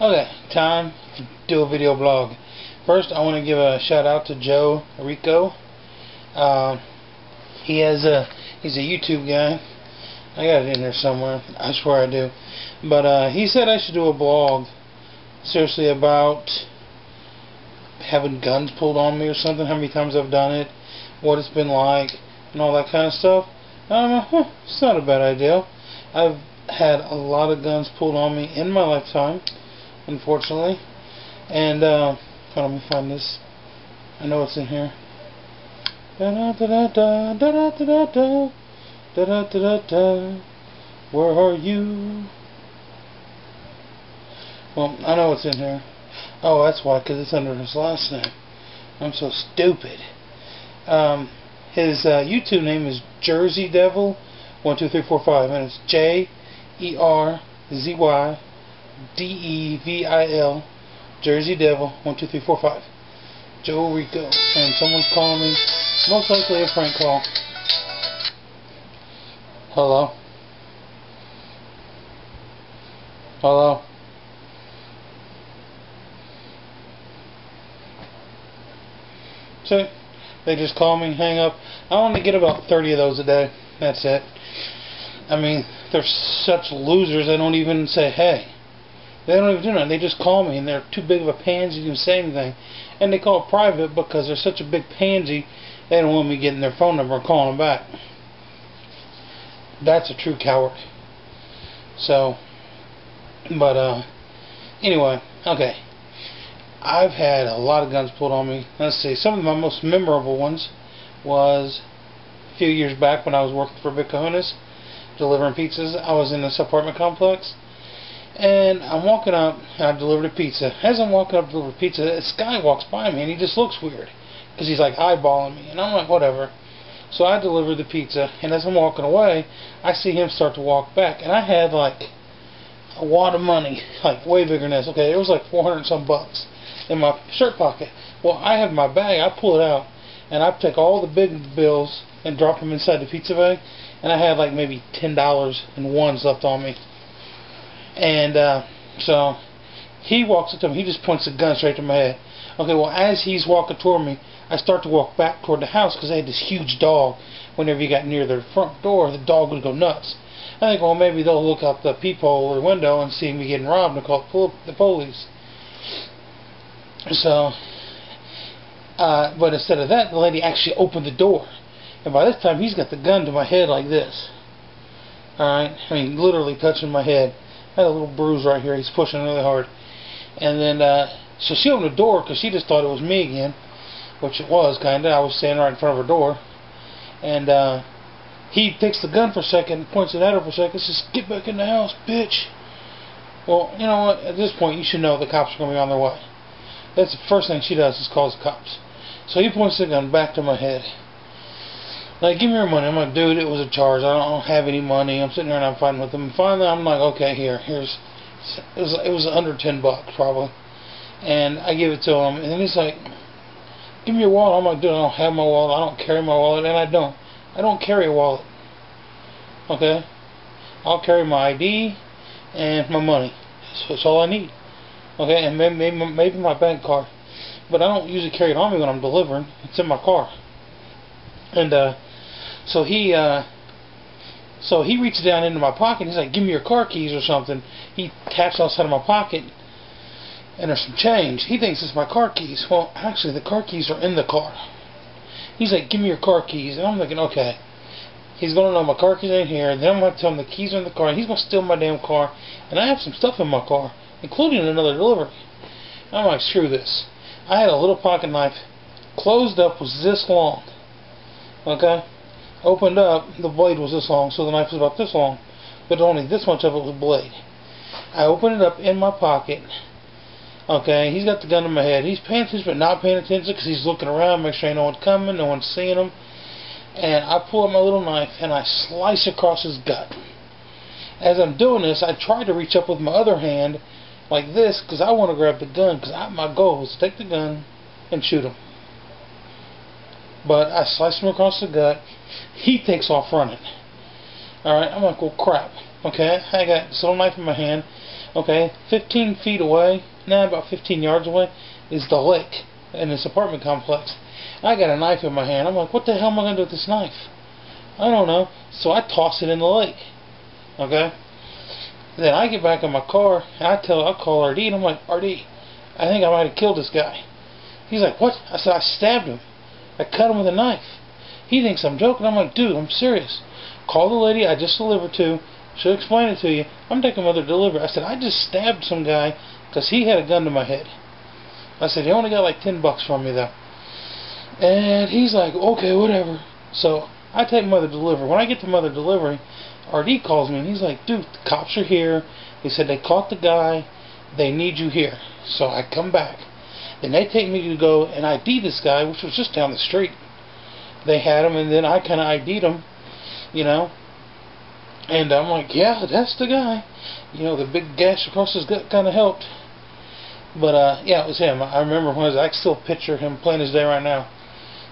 Okay, time to do a video blog. First, I want to give a shout out to Joe Rico. He's a YouTube guy. I got it in there somewhere. I swear I do. But he said I should do a blog, seriously, about having guns pulled on me or something. How many times I've done it, what it's been like, and all that kind of stuff. It's not a bad idea. I've had a lot of guns pulled on me in my lifetime, unfortunately. And hold on, let me find this. I know it's in here. Da da da da da da da da da da da da. Where are you? Well, I know it's in here. Oh, that's why, because it's under his last name. I'm so stupid. His YouTube name is Jersey Devil 12345, and it's JERZYDEVIL, Jersey Devil 12345. Joe Rico, and someone's calling me. Most likely a prank call. Hello? Hello? So, they just call me, hang up. I only get about 30 of those a day. That's it. I mean, they're such losers, they don't even say hey. They don't even do nothing. They just call me, and they're too big of a pansy to even say anything. And they call it private because they're such a big pansy, they don't want me getting their phone number and calling them back. That's a true coward. So, but, anyway, okay. I've had a lot of guns pulled on me. Let's see, some of my most memorable ones was a few years back when I was working for Big Cajonas, delivering pizzas. I was in this apartment complex, and I'm walking up, and I delivered a pizza. As I'm walking up to deliver pizza, this guy walks by me, and he just looks weird, because he's like eyeballing me, and I'm like, whatever. So I delivered the pizza, and as I'm walking away, I see him start to walk back, and I had like a wad of money, like way bigger than this. Okay, it was like 400 and some bucks in my shirt pocket. Well, I have my bag, I pull it out, and I take all the big bills and drop them inside the pizza bag, and I had like maybe $10 in ones left on me. And so he walks up to me, he just points the gun straight to my head. Okay, well, as he's walking toward me, I start to walk back toward the house because they had this huge dog. Whenever you got near their front door, the dog would go nuts. I think, well, maybe they'll look out the peephole or the window and see me getting robbed and call the police. So, but instead of that, the lady actually opened the door. And by this time, he's got the gun to my head like this. Alright? I mean, literally touching my head. I had a little bruise right here. He's pushing really hard. And then, so she opened the door because she just thought it was me again. Which it was, kind of. I was standing right in front of her door. And, he takes the gun for a second, points it at her for a second, says, "Get back in the house, bitch." Well, you know what? At this point, you should know the cops are going to be on their way. That's the first thing she does is calls the cops. So he points the gun back to my head. Like, give me your money. I'm like, dude, it was a charge. I don't have any money. I'm sitting there and I'm fighting with him. And finally, I'm like, okay, here's. It was under $10 probably. And I give it to him, and then he's like, "Give me your wallet." I'm like, dude, I don't have my wallet. I don't carry my wallet, and I don't carry a wallet. Okay? I'll carry my ID and my money. That's all I need. Okay, and maybe my bank card. But I don't usually carry it on me when I'm delivering. It's in my car. And so he reaches down into my pocket. He's like, "Give me your car keys or something." He taps outside of my pocket, and there's some change. He thinks it's my car keys. Well, actually, the car keys are in the car. He's like, "Give me your car keys." And I'm thinking, okay, he's going to know my car keys ain't here. Then I'm going to tell him the keys are in the car. And he's going to steal my damn car. And I have some stuff in my car, including another delivery. I'm like, screw this. I had a little pocket knife, closed up, was this long. Okay? Opened up, the blade was this long, so the knife was about this long. But only this much of it was a blade. I opened it up in my pocket. Okay, he's got the gun in my head. He's paying attention but not paying attention because he's looking around, make sure ain't no one's coming, no one's seeing him. And I pull out my little knife and I slice across his gut. As I'm doing this, I try to reach up with my other hand like this because I want to grab the gun because my goal is to take the gun and shoot him. But I slice him across the gut. He takes off running. Alright, I'm like, well, crap. Okay, I got this little knife in my hand. Okay, 15 feet away, about 15 yards away, is the lake in this apartment complex. I got a knife in my hand. I'm like, what the hell am I going to do with this knife? I don't know. So I toss it in the lake. Okay? Then I get back in my car, and I call RD, and I'm like, RD, I think I might have killed this guy. He's like, what? I said, I stabbed him. I cut him with a knife. He thinks I'm joking. I'm like, dude, I'm serious. Call the lady I just delivered to. She'll explain it to you. I'm taking mother to deliver. I said, I just stabbed some guy because he had a gun to my head. I said, he only got like $10 from me though. And he's like, okay, whatever. So I take mother to deliver. When I get to mother delivery, RD calls me and he's like, dude, the cops are here. He said they caught the guy. They need you here. So I come back. Then they take me to go and ID this guy, which was just down the street. They had him, and then I kind of ID'd him, you know. And I'm like, yeah, that's the guy. You know, the big gash across his gut kind of helped. But, yeah, it was him. I remember when I can still picture him plain as day right now.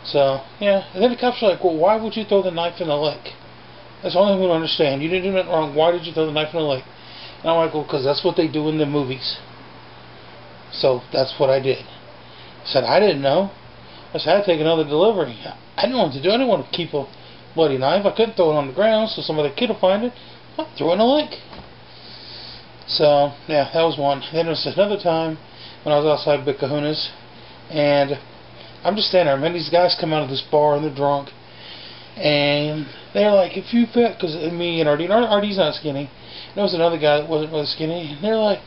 So, yeah. And then the cops were like, well, why would you throw the knife in the lake? That's the only thing we don't understand. You didn't do nothing wrong. Why did you throw the knife in the lake? And I'm like, well, because that's what they do in the movies. So, that's what I did. I said, I didn't know. I said, I had to take another delivery. I didn't know what to do. I didn't want to keep a bloody knife. I couldn't throw it on the ground so some other kid will find it. I threw it in the lake. So, yeah, that was one. Then there was another time when I was outside Big Kahuna's, and I'm just standing there, man. These guys come out of this bar and they're drunk, and they're like, if you fat, because me and RD's not skinny. There was another guy that wasn't really skinny, and they're like,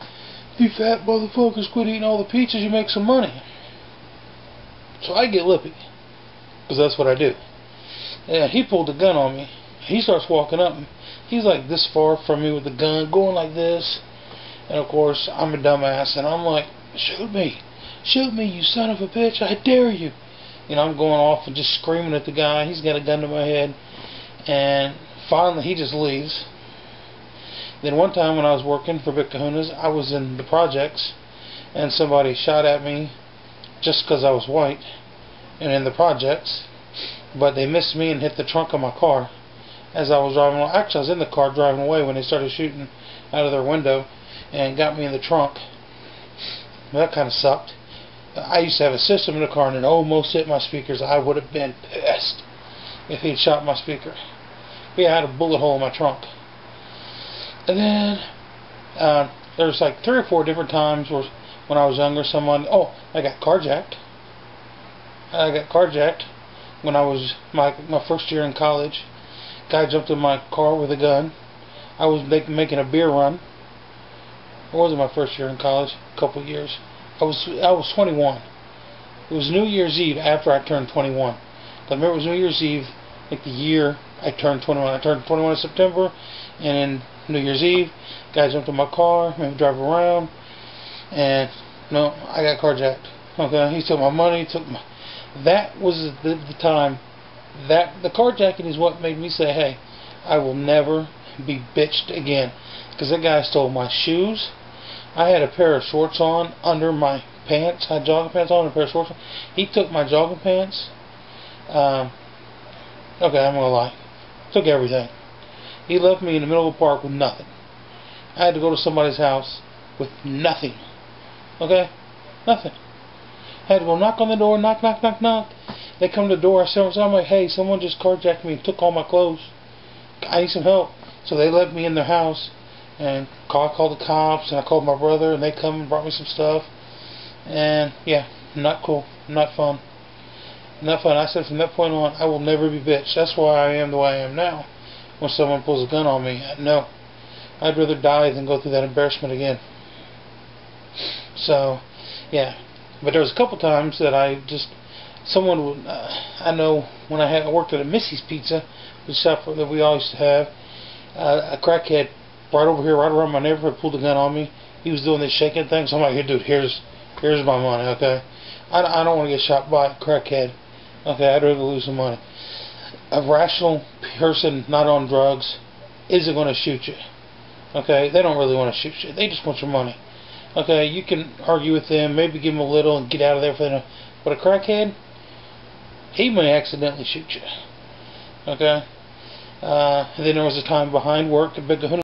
if you fat motherfuckers quit eating all the pizzas, you make some money. So I get lippy, because that's what I do. And he pulled the gun on me. He starts walking up. He's like this far from me with the gun, going like this. And of course, I'm a dumbass, and I'm like, shoot me. Shoot me, you son of a bitch. I dare you. You know, I'm going off and just screaming at the guy. He's got a gun to my head. And finally, he just leaves. Then one time when I was working for Big Kahuna's, I was in the projects, and somebody shot at me just because I was white and in the projects. But they missed me and hit the trunk of my car as I was driving away. Actually, I was in the car driving away when they started shooting out of their window and got me in the trunk. That kind of sucked. I used to have a system in the car and it almost hit my speakers. I would have been pissed if he'd shot my speaker. But yeah, I had a bullet hole in my trunk. And then there was like 3 or 4 different times where when I was younger, I got carjacked. I got carjacked when I was my first year in college. Guy jumped in my car with a gun. I was making a beer run. It wasn't my first year in college. A couple of years. I was 21. It was New Year's Eve after I turned 21. I remember it was New Year's Eve, like the year I turned 21. I turned 21 in September, and in New Year's Eve, guy jumped in my car, made me drive around, and no, I got carjacked. Okay, he took my money. That was the time. That the carjacking is what made me say, hey, I will never be bitched again, because that guy stole my shoes. I had a pair of shorts on under my pants. I had jogging pants on and a pair of shorts on. He took my jogging pants. Okay, I'm gonna lie. Took everything. He left me in the middle of the park with nothing. I had to go to somebody's house with nothing. Okay? Nothing. I had to go knock on the door, knock, knock, knock, knock. They come to the door. I'm like, hey, someone just carjacked me and took all my clothes. I need some help. So they let me in their house. And I called the cops, and I called my brother, and they come and brought me some stuff. And, yeah, not cool. Not fun. Not fun. I said from that point on, I will never be bitched. That's why I am the way I am now. When someone pulls a gun on me, no. I'd rather die than go through that embarrassment again. So, yeah. But there was a couple times that I know when I worked at a Missy's Pizza, the shop that we all used to have, a crackhead right over here, right around my neighborhood, pulled a gun on me. He was doing this shaking thing, so I'm like, here, dude, here's my money, okay? I don't want to get shot by a crackhead, okay? I'd rather lose some money. A rational person not on drugs isn't going to shoot you, okay? They don't really want to shoot you. They just want your money, okay? You can argue with them, maybe give them a little and get out of there for them. But a crackhead, he may accidentally shoot you, okay? And then there was a time behind work at Big Kahuna.